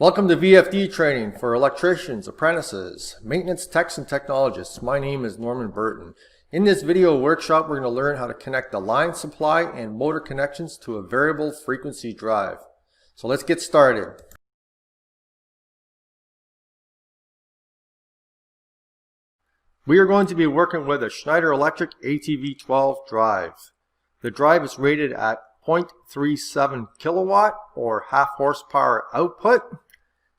Welcome to VFD training for electricians, apprentices, maintenance techs, and technologists. My name is Norman Burton. In this video workshop, we're going to learn how to connect the line supply and motor connections to a variable frequency drive. So let's get started. We are going to be working with a Schneider Electric ATV12 drive. The drive is rated at 0.37 kilowatt or half horsepower output.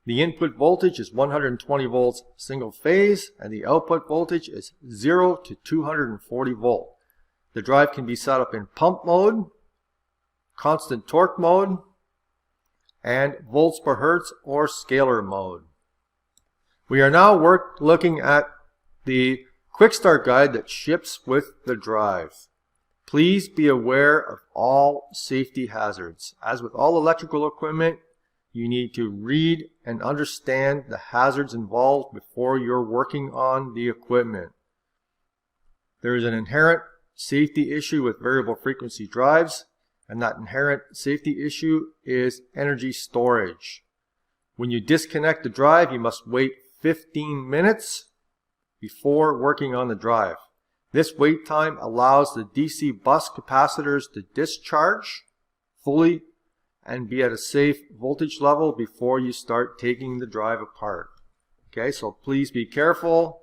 The input voltage is 120 volts single phase, and the output voltage is 0 to 240 volt. The drive can be set up in pump mode, constant torque mode, and volts per hertz or scalar mode. We are now looking at the quick start guide that ships with the drive. Please be aware of all safety hazards. As with all electrical equipment, you need to read and understand the hazards involved before you're working on the equipment. There is an inherent safety issue with variable frequency drives, and that inherent safety issue is energy storage. When you disconnect the drive, you must wait 15 minutes before working on the drive. This wait time allows the DC bus capacitors to discharge fully and be at a safe voltage level before you start taking the drive apart. Okay, so please be careful.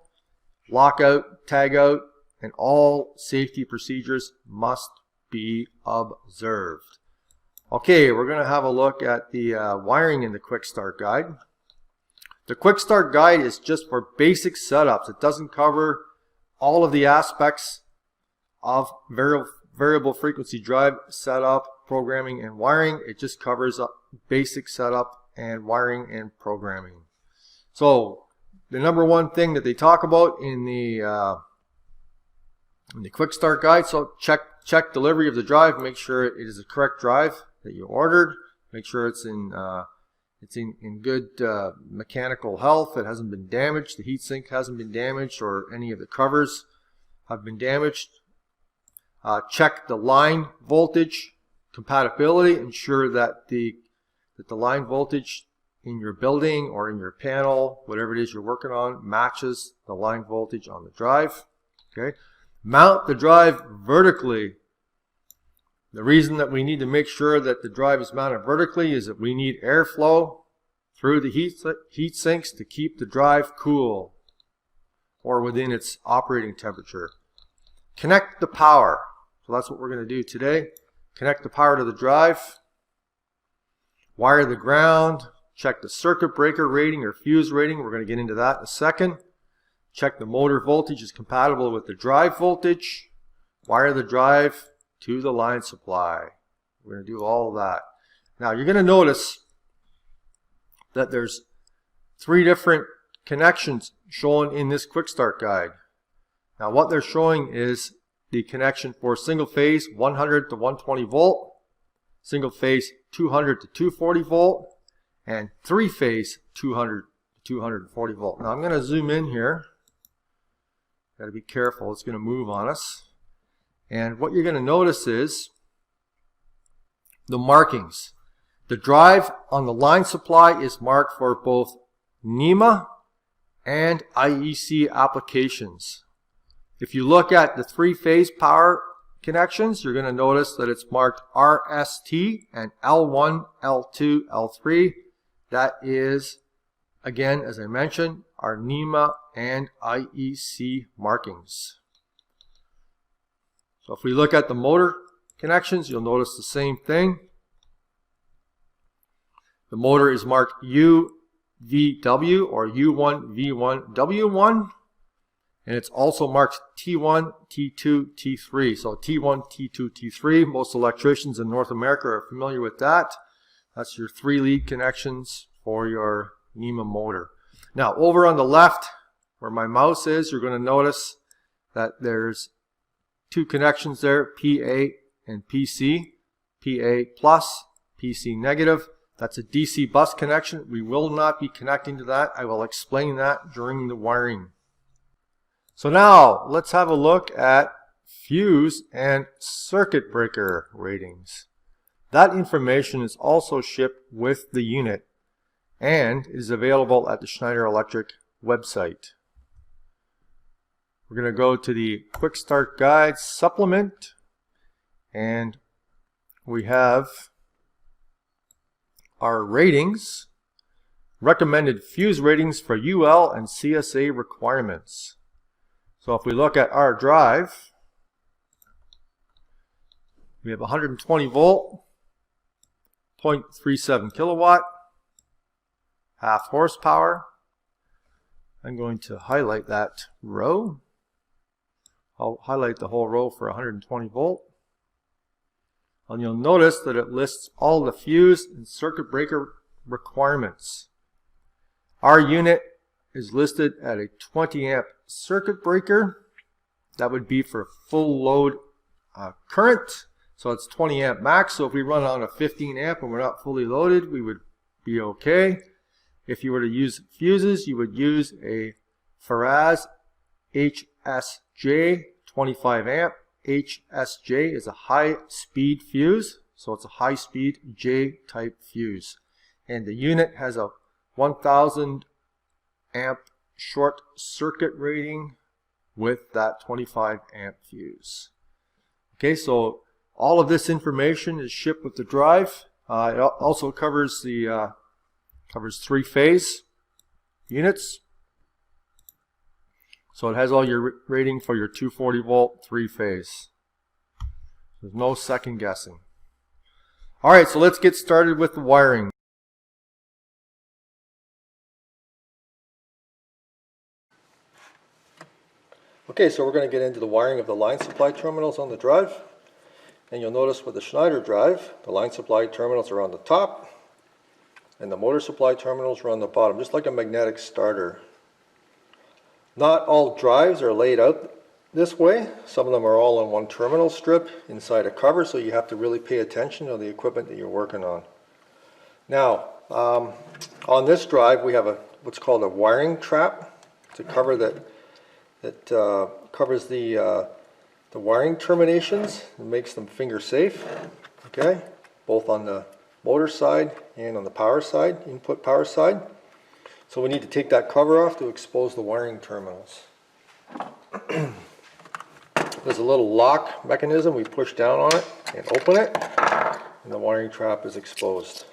Lockout, tag out, and all safety procedures must be observed. Okay, we're going to have a look at the wiring in the quick start guide. The quick start guide is just for basic setups. It doesn't cover all of the aspects of variable frequency drive setup, programming, and wiring. It just covers basic setup and wiring and programming. So the number one thing that they talk about in the quick start guide, so check delivery of the drive, make sure it is the correct drive that you ordered, make sure it's in good mechanical health, it hasn't been damaged, the heatsink hasn't been damaged, or any of the covers have been damaged. Check the line voltage compatibility, ensure that the line voltage in your building or in your panel, whatever it is you're working on, matches the line voltage on the drive. Okay, mount the drive vertically. The reason that we need to make sure that the drive is mounted vertically is that we need airflow through the heat sinks to keep the drive cool or within its operating temperature. Connect the power. So that's what we're going to do today. Connect the power to the drive. Wire the ground. Check the circuit breaker rating or fuse rating. We're going to get into that in a second. Check the motor voltage is compatible with the drive voltage. Wire the drive to the line supply. We're going to do all of that. Now you're going to notice that there's 3 different connections shown in this quick start guide. Now what they're showing is the connection for single phase 100 to 120 volt, single phase 200 to 240 volt, and 3 phase 200 to 240 volt. Now I'm going to zoom in here. Got to be careful, it's going to move on us. And what you're going to notice is the markings. The drive on the line supply is marked for both NEMA and IEC applications. If you look at the 3-phase power connections, you're going to notice that it's marked RST and L1, L2, L3. That is, again, as I mentioned, our NEMA and IEC markings. So if we look at the motor connections, you'll notice the same thing. The motor is marked UVW or U1V1W1, and it's also marked T1, T2, T3. So T1, T2, T3. Most electricians in North America are familiar with that. That's your 3 lead connections for your NEMA motor. Now over on the left where my mouse is, you're going to notice that there's 2 connections there, PA and PC. PA plus, PC negative. That's a DC bus connection. We will not be connecting to that. I will explain that during the wiring. So now let's have a look at fuse and circuit breaker ratings. That information is also shipped with the unit. and it is available at the Schneider Electric website. We're going to go to the Quick Start Guide supplement, and we have our ratings, recommended fuse ratings for UL and CSA requirements. So if we look at our drive, we have 120 volt, 0.37 kilowatt, half horsepower. I'm going to highlight that row. I'll highlight the whole row for 120 volt. And you'll notice that it lists all the fuse and circuit breaker requirements. Our unit is listed at a 20 amp circuit breaker. That would be for full load current. So it's 20 amp max. So if we run on a 15 amp and we're not fully loaded, we would be okay. If you were to use fuses, you would use a Faraz HSJ 25 amp. HSJ is a high speed fuse, so it's a high speed J type fuse. And the unit has a 1000 amp short circuit rating with that 25 amp fuse. Okay, so all of this information is shipped with the drive. It also covers the covers 3-phase units. So it has all your rating for your 240 volt 3-phase. There's no second guessing. Alright, so let's get started with the wiring. Okay, so we're going to get into the wiring of the line supply terminals on the drive. And you'll notice with the Schneider drive, the line supply terminals are on the top and the motor supply terminals are on the bottom, just like a magnetic starter. Not all drives are laid out this way. Some of them are all on one terminal strip inside a cover, so you have to really pay attention to the equipment that you're working on. Now, on this drive we have what's called a wiring trap. It's a cover that covers the wiring terminations and makes them finger safe. Okay, both on the motor side and on the power side, input power side. So we need to take that cover off to expose the wiring terminals. There's a little lock mechanism. We push down on it and open it, and the wiring trap is exposed.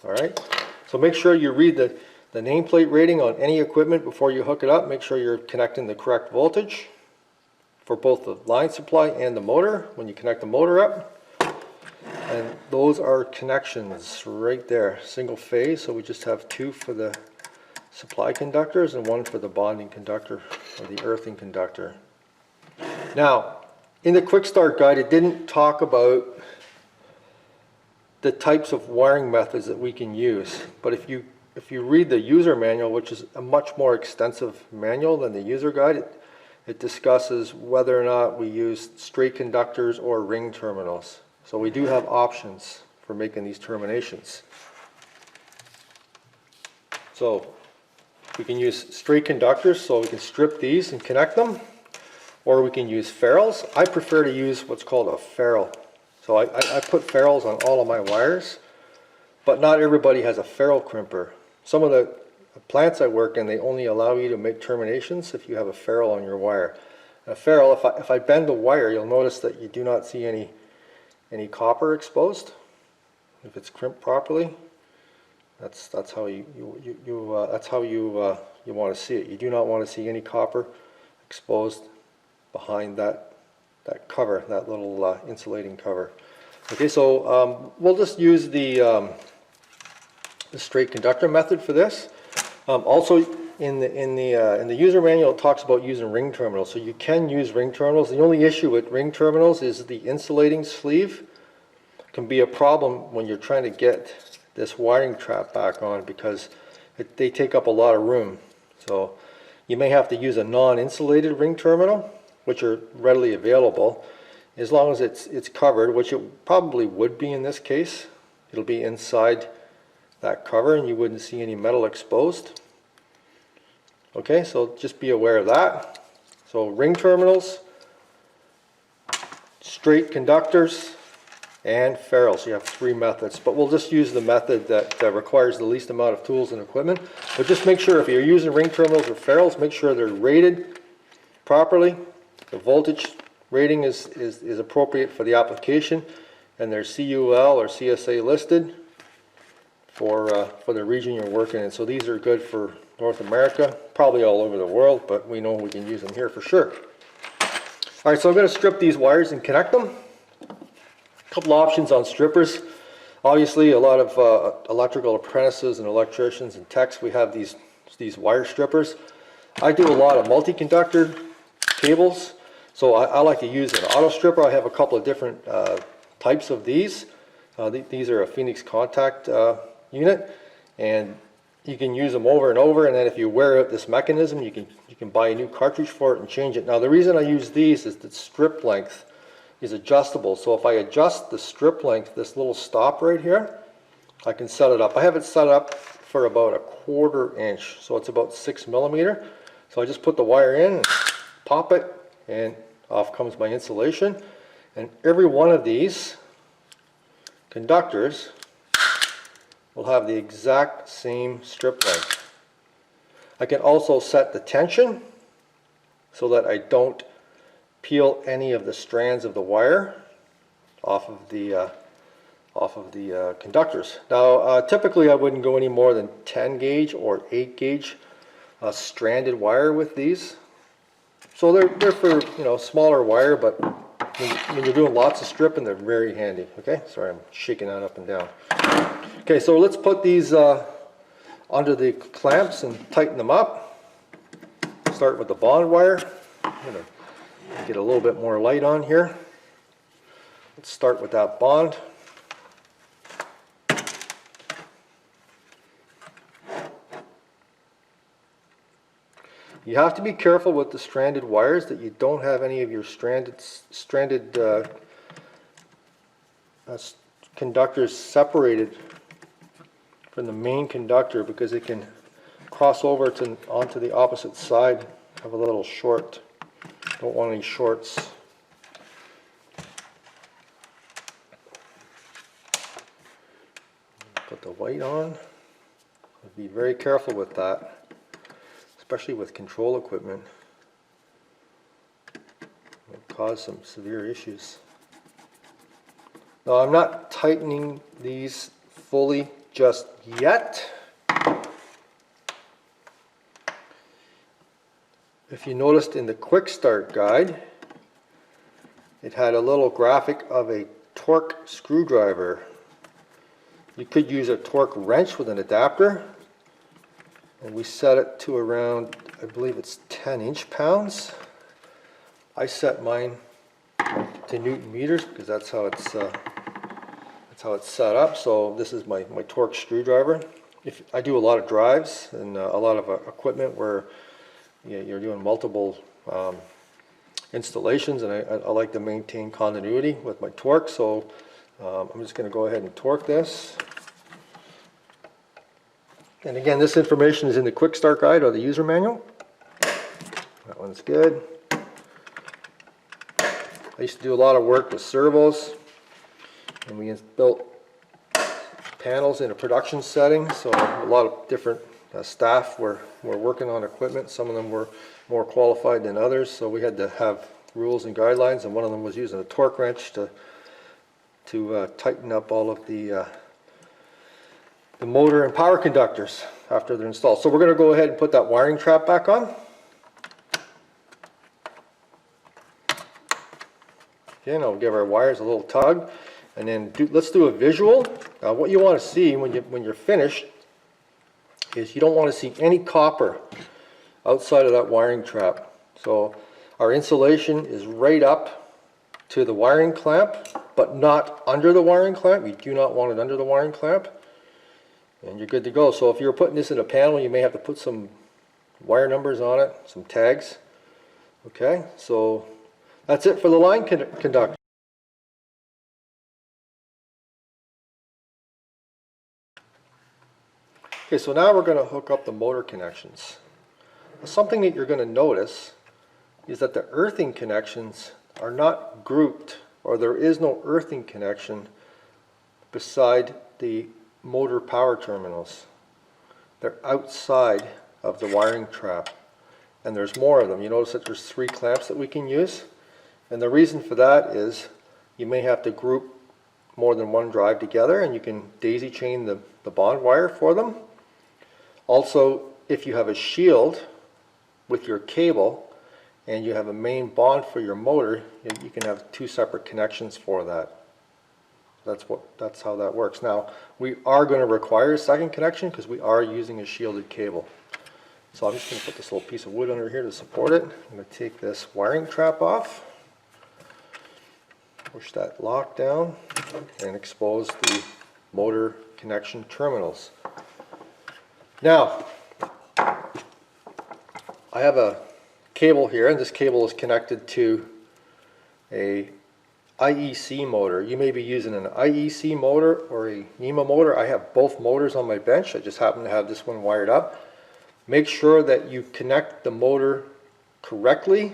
Alright, so make sure you read the nameplate rating on any equipment before you hook it up. Make sure you're connecting the correct voltage for both the line supply and the motor when you connect the motor up. And those are connections right there, single phase, so we just have 2 for the supply conductors and 1 for the bonding conductor or the earthing conductor. Now, in the quick start guide, it didn't talk about the types of wiring methods that we can use, but if you read the user manual, which is a much more extensive manual than the user guide, it discusses whether or not we use straight conductors or ring terminals. So we do have options for making these terminations. So we can use straight conductors, so we can strip these and connect them, or we can use ferrules. I prefer to use what's called a ferrule. So I put ferrules on all of my wires, but not everybody has a ferrule crimper. Some of the plants I work in, they only allow you to make terminations if you have a ferrule on your wire. A ferrule, if I bend the wire, you'll notice that you do not see any copper exposed. If it's crimped properly, that's how you want to see it. You do not want to see any copper exposed behind that cover, that little insulating cover. Okay, so we'll just use the straight conductor method for this. Also, in the user manual, it talks about using ring terminals. So you can use ring terminals. The only issue with ring terminals is the insulating sleeve can be a problem when you're trying to get this wiring trap back on, because they take up a lot of room. So you may have to use a non-insulated ring terminal, which are readily available, as long as it's covered, which it probably would be in this case. It'll be inside that cover and you wouldn't see any metal exposed. Okay, so just be aware of that. So ring terminals, straight conductors, and ferrules. You have 3 methods, but we'll just use the method that requires the least amount of tools and equipment. But just make sure if you're using ring terminals or ferrules, make sure they're rated properly. The voltage rating is appropriate for the application, and there's CUL or CSA listed for the region you're working in. So these are good for North America, probably all over the world, but we know we can use them here for sure. All right, so I'm going to strip these wires and connect them. A couple options on strippers. Obviously, a lot of electrical apprentices and electricians and techs, we have these wire strippers. I do a lot of multi-conductor cables, so I like to use an auto stripper. I have a couple of different types of these. These are a Phoenix contact unit, and you can use them over and over, and then if you wear out this mechanism, you can buy a new cartridge for it and change it. Now the reason I use these is that strip length is adjustable. So if I adjust the strip length, this little stop right here, I can set it up. I have it set up for about 1/4 inch, so it's about 6 millimeter. So I just put the wire in, pop it, and off comes my insulation. And every one of these conductors will have the exact same strip length. I can also set the tension so that I don't peel any of the strands of the wire off of the conductors. Now typically I wouldn't go any more than 10 gauge or 8 gauge stranded wire with these. So they're for, you know, smaller wire, but when you're doing lots of stripping, they're very handy. Okay, sorry, I'm shaking that up and down. Okay, so let's put these under the clamps and tighten them up. Start with the bond wire. I'm going to get a little bit more light on here. Let's start with that bond. You have to be careful with the stranded wires that you don't have any of your stranded conductors separated from the main conductor, because it can cross over onto the opposite side. Have a little short. Don't want any shorts. Put the white on. Be very careful with that, especially with control equipment. It'll cause some severe issues. Now I'm not tightening these fully just yet. If you noticed in the quick start guide, it had a little graphic of a torque screwdriver. You could use a torque wrench with an adapter, and we set it to around, I believe it's 10 inch-pounds. I set mine to Newton meters because that's how it's set up. So this is my torque screwdriver. If I do a lot of drives and a lot of equipment where you're doing multiple installations, and I like to maintain continuity with my torque, so I'm just going to go ahead and torque this. And again, this information is in the quick start guide or the user manual. That one's good. I used to do a lot of work with servos, and we built panels in a production setting, so a lot of different staff were working on equipment. Some of them were more qualified than others, so we had to have rules and guidelines, and one of them was using a torque wrench to tighten up all of the motor and power conductors after they're installed. So we're going to go ahead and put that wiring trap back on. Again, I'll give our wires a little tug, and then let's do a visual. Now what you want to see when you're finished is you don't want to see any copper outside of that wiring trap. So our insulation is right up to the wiring clamp, but not under the wiring clamp. You do not want it under the wiring clamp, and you're good to go. So if you're putting this in a panel, you may have to put some wire numbers on it, some tags. Okay, so that's it for the line conductor. Okay, so now we're going to hook up the motor connections. Something that you're going to notice is that the earthing connections are not grouped or there is no earthing connection beside the motor power terminals. They're outside of the wiring trap, and there's more of them. You notice that there's 3 clamps that we can use, and the reason for that is you may have to group more than one drive together, and you can daisy chain the bond wire for them. Also, if you have a shield with your cable and you have a main bond for your motor, you can have 2 separate connections for that. That's how that works. Now, we are going to require a second connection because we are using a shielded cable. So I'm just going to put this little piece of wood under here to support it. I'm going to take this wiring trap off, push that lock down, and expose the motor connection terminals. Now, I have a cable here, and this cable is connected to a IEC motor. You may be using an IEC motor or a NEMA motor. I have both motors on my bench. I just happen to have this one wired up. Make sure that you connect the motor correctly.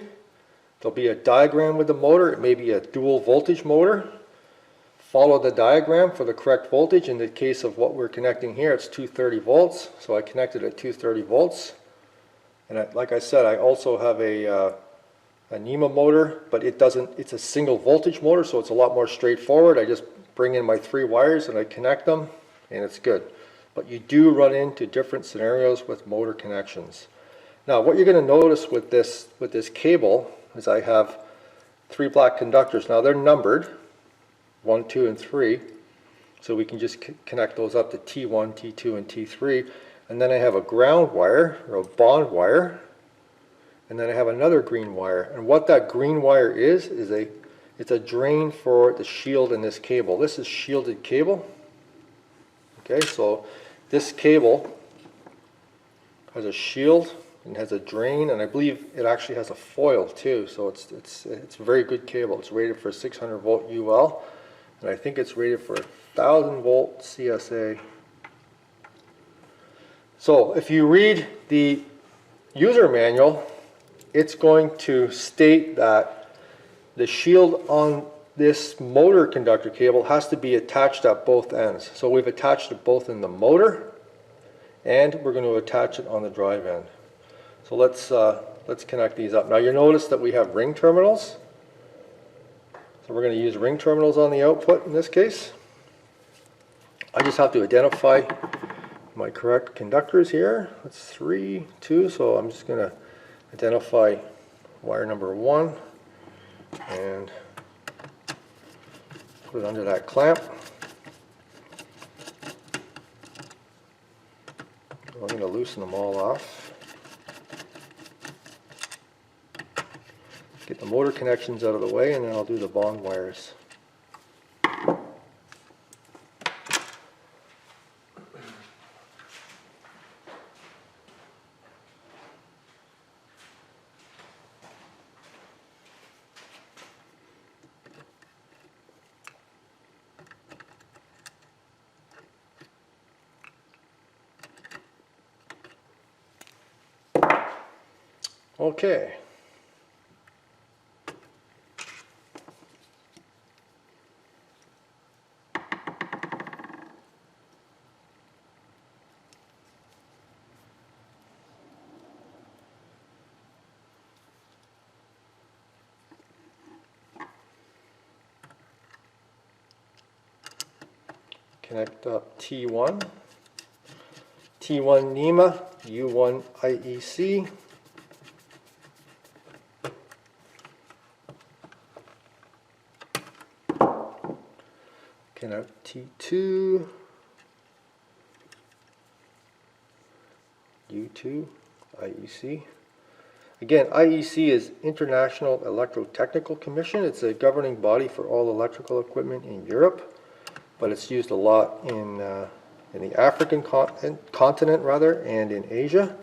There'll be a diagram with the motor. It may be a dual voltage motor. Follow the diagram for the correct voltage. In the case of what we're connecting here, it's 230 volts. So I connected at 230 volts. And like I said, I also have a NEMA motor, but it's a single voltage motor, so it's a lot more straightforward. I just bring in my 3 wires and I connect them, and it's good. But you do run into different scenarios with motor connections. Now, what you're going to notice with this cable is I have 3 black conductors. Now, they're numbered 1, 2, and 3, so we can just connect those up to T1, T2, and T3. And then I have a ground wire, or a bond wire, and then I have another green wire. And what that green wire is it's a drain for the shield in this cable. This is shielded cable. Okay, so this cable has a shield and has a drain, and I believe it actually has a foil too. So it's a very good cable. It's rated for 600 volt UL, and I think it's rated for 1000 volt CSA. So if you read the user manual, it's going to state that the shield on this motor conductor cable has to be attached at both ends. So we've attached it both in the motor, and we're going to attach it on the drive end. So let's connect these up. Now you'll notice that we have ring terminals. So we're going to use ring terminals on the output in this case. I just have to identify my correct conductors here. That's 3, 2, so I'm just going to identify wire number 1 and put it under that clamp. I'm going to loosen them all off. Get the motor connections out of the way, and then I'll do the bond wires. Okay. Connect up T1, T1 NEMA, U1 IEC. Connect T2, U2 IEC. Again, IEC is International Electrotechnical Commission. It's a governing body for all electrical equipment in Europe, but it's used a lot in the African continent rather, and in Asia.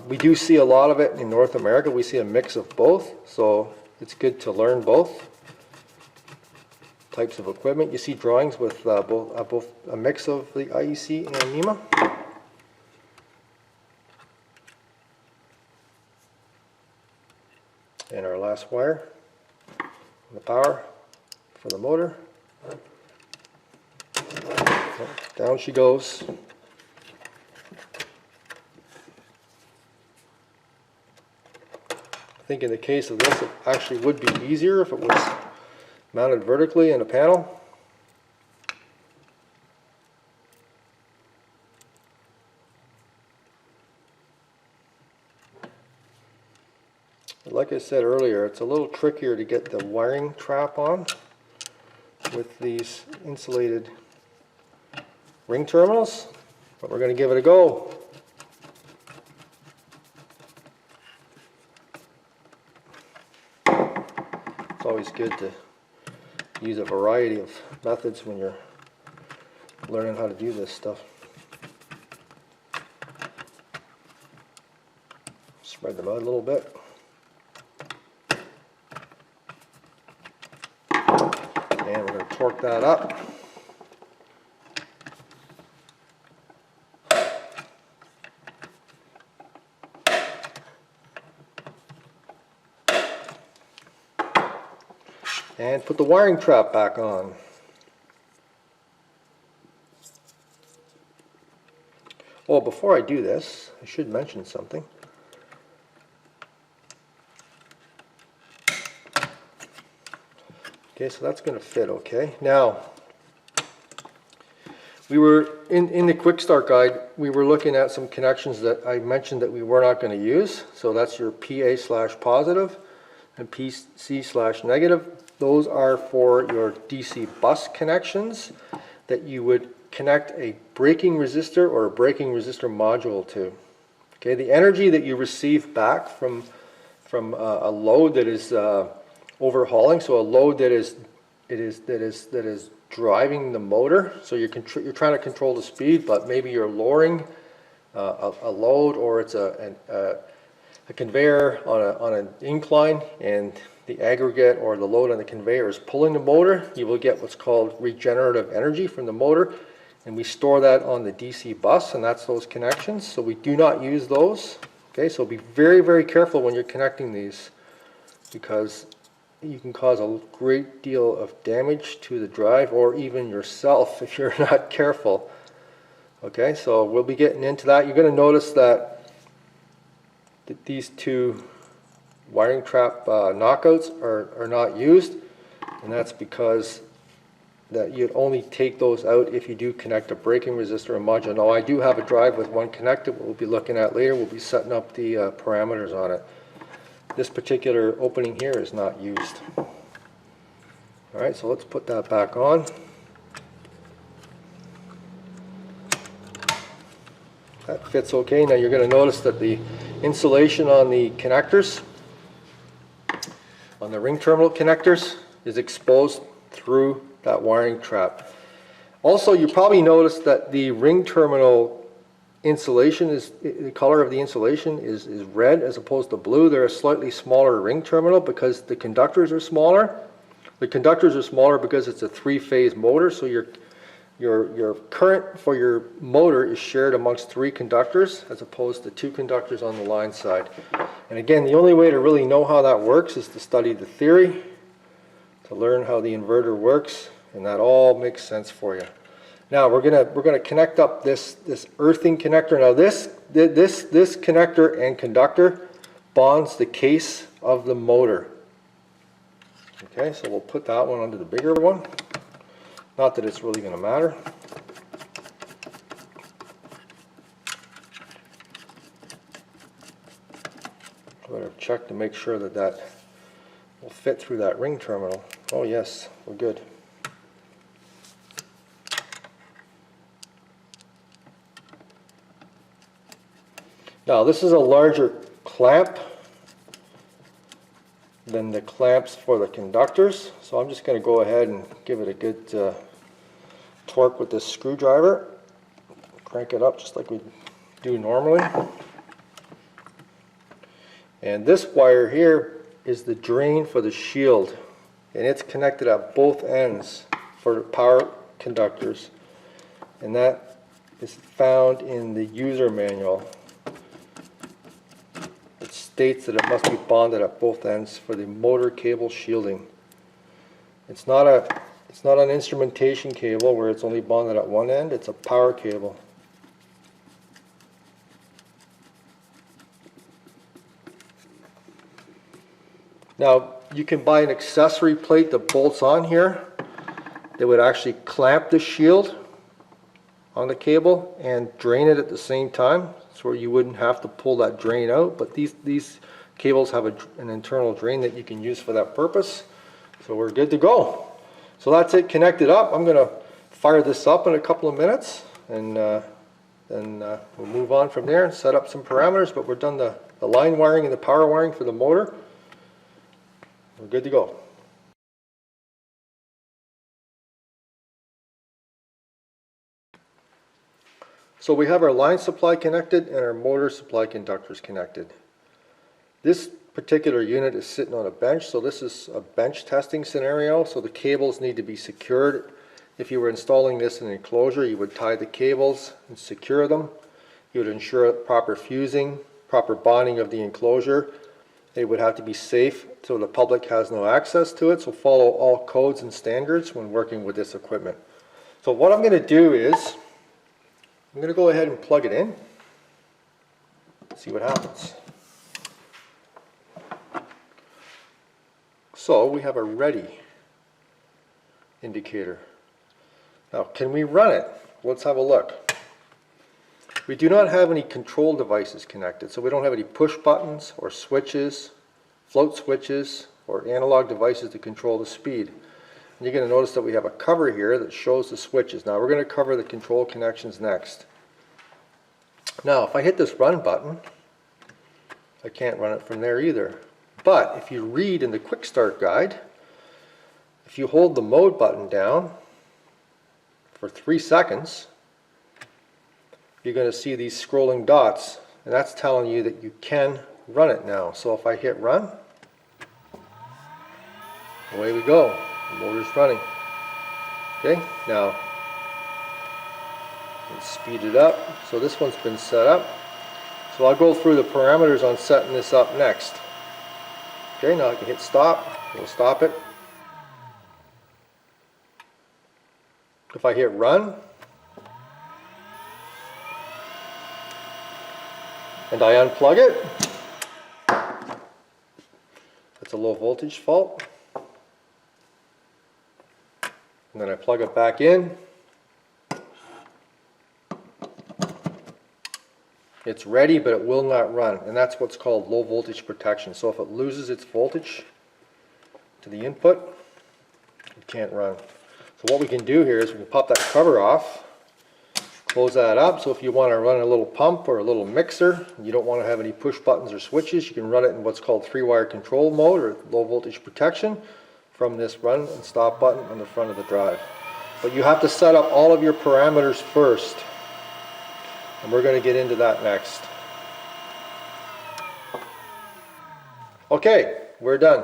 We do see a lot of it in North America. We see a mix of both, so it's good to learn both types of equipment. You see drawings with both a mix of the IEC and NEMA. And our last wire, the power. for the motor. Down she goes. I think in the case of this, it actually would be easier if it was mounted vertically in a panel. Like I said earlier, it's a little trickier to get the wiring trap on with these insulated ring terminals, but we're going to give it a go. It's always good to use a variety of methods when you're learning how to do this stuff. Spread them out a little bit. And we're going to torque that up. And put the wiring trap back on. Oh, before I do this, I should mention something. Okay, so that's going to fit okay. Now, we were in the quick start guide, we were looking at some connections that I mentioned that we were not going to use. So that's your PA/positive and PC/negative. Those are for your DC bus connections that you would connect a braking resistor or a braking resistor module to. Okay, the energy that you receive back from a load that is overhauling, so a load that is driving the motor. So you're trying to control the speed, but maybe you're lowering a load, or it's a conveyor on an incline, and the aggregate or the load on the conveyor is pulling the motor. You will get what's called regenerative energy from the motor, and we store that on the DC bus, and that's those connections. So we do not use those. Okay, so be very, very careful when you're connecting these, because you can cause a great deal of damage to the drive, or even yourself if you're not careful. Okay, so we'll be getting into that. You're going to notice that these two wiring trap knockouts are not used, and that's because that you'd only take those out if you do connect a braking resistor and module. Now I do have a drive with one connected, we'll be looking at later. We'll be setting up the parameters on it. This particular opening here is not used. Alright, so let's put that back on. That fits okay. Now you're going to notice that the insulation on the connectors, on the ring terminal connectors, is exposed through that wiring trap. Also, you probably noticed that the ring terminal insulation is, the color of the insulation is red as opposed to blue. They're a slightly smaller ring terminal because the conductors are smaller. The conductors are smaller because it's a three-phase motor, so your current for your motor is shared amongst three conductors as opposed to two conductors on the line side. And again, the only way to really know how that works is to study the theory, to learn how the inverter works, and that all makes sense for you. Now we're gonna connect up this earthing connector. Now this connector and conductor bonds the case of the motor. Okay, so we'll put that one under the bigger one. Not that it's really going to matter. Better check to make sure that that will fit through that ring terminal. Oh yes, we're good. Now this is a larger clamp than the clamps for the conductors, so I'm just going to go ahead and give it a good torque with this screwdriver. Crank it up just like we do normally. And this wire here is the drain for the shield, and it's connected at both ends for power conductors, and that is found in the user manual. States that it must be bonded at both ends for the motor cable shielding. It's not an instrumentation cable where it's only bonded at one end. It's a power cable. Now, you can buy an accessory plate that bolts on here that would actually clamp the shield on the cable and drain it at the same time, so you wouldn't have to pull that drain out. But these cables have an internal drain that you can use for that purpose. So we're good to go. So that's it connected up. I'm going to fire this up in a couple of minutes, and then we'll move on from there and set up some parameters. But we're done the line wiring and the power wiring for the motor. We're good to go. So we have our line supply connected and our motor supply conductors connected. This particular unit is sitting on a bench, so this is a bench testing scenario. So the cables need to be secured. If you were installing this in an enclosure, you would tie the cables and secure them. You would ensure proper fusing, proper bonding of the enclosure. They would have to be safe so the public has no access to it. So follow all codes and standards when working with this equipment. So what I'm going to do is I'm going to go ahead and plug it in. See what happens. So we have a ready indicator. Now, can we run it? Let's have a look. We do not have any control devices connected, so we don't have any push buttons or switches, float switches, or analog devices to control the speed. And you're going to notice that we have a cover here that shows the switches. Now we're going to cover the control connections next. Now if I hit this run button, I can't run it from there either. But if you read in the quick start guide, if you hold the mode button down for 3 seconds, you're going to see these scrolling dots, and that's telling you that you can run it now. So if I hit run, away we go. The motor's running. Okay, now let's speed it up. So this one's been set up. So I'll go through the parameters on setting this up next. Okay, now I can hit stop. We'll stop it. If I hit run, and I unplug it, that's a low voltage fault. And then I plug it back in. It's ready, but it will not run, and that's what's called low voltage protection. So if it loses its voltage to the input, it can't run. So what we can do here is we can pop that cover off, close that up. So if you want to run a little pump or a little mixer, you don't want to have any push buttons or switches, you can run it in what's called 3-wire control mode or low voltage protection from this run and stop button on the front of the drive. But you have to set up all of your parameters first, and we're going to get into that next. Okay, we're done.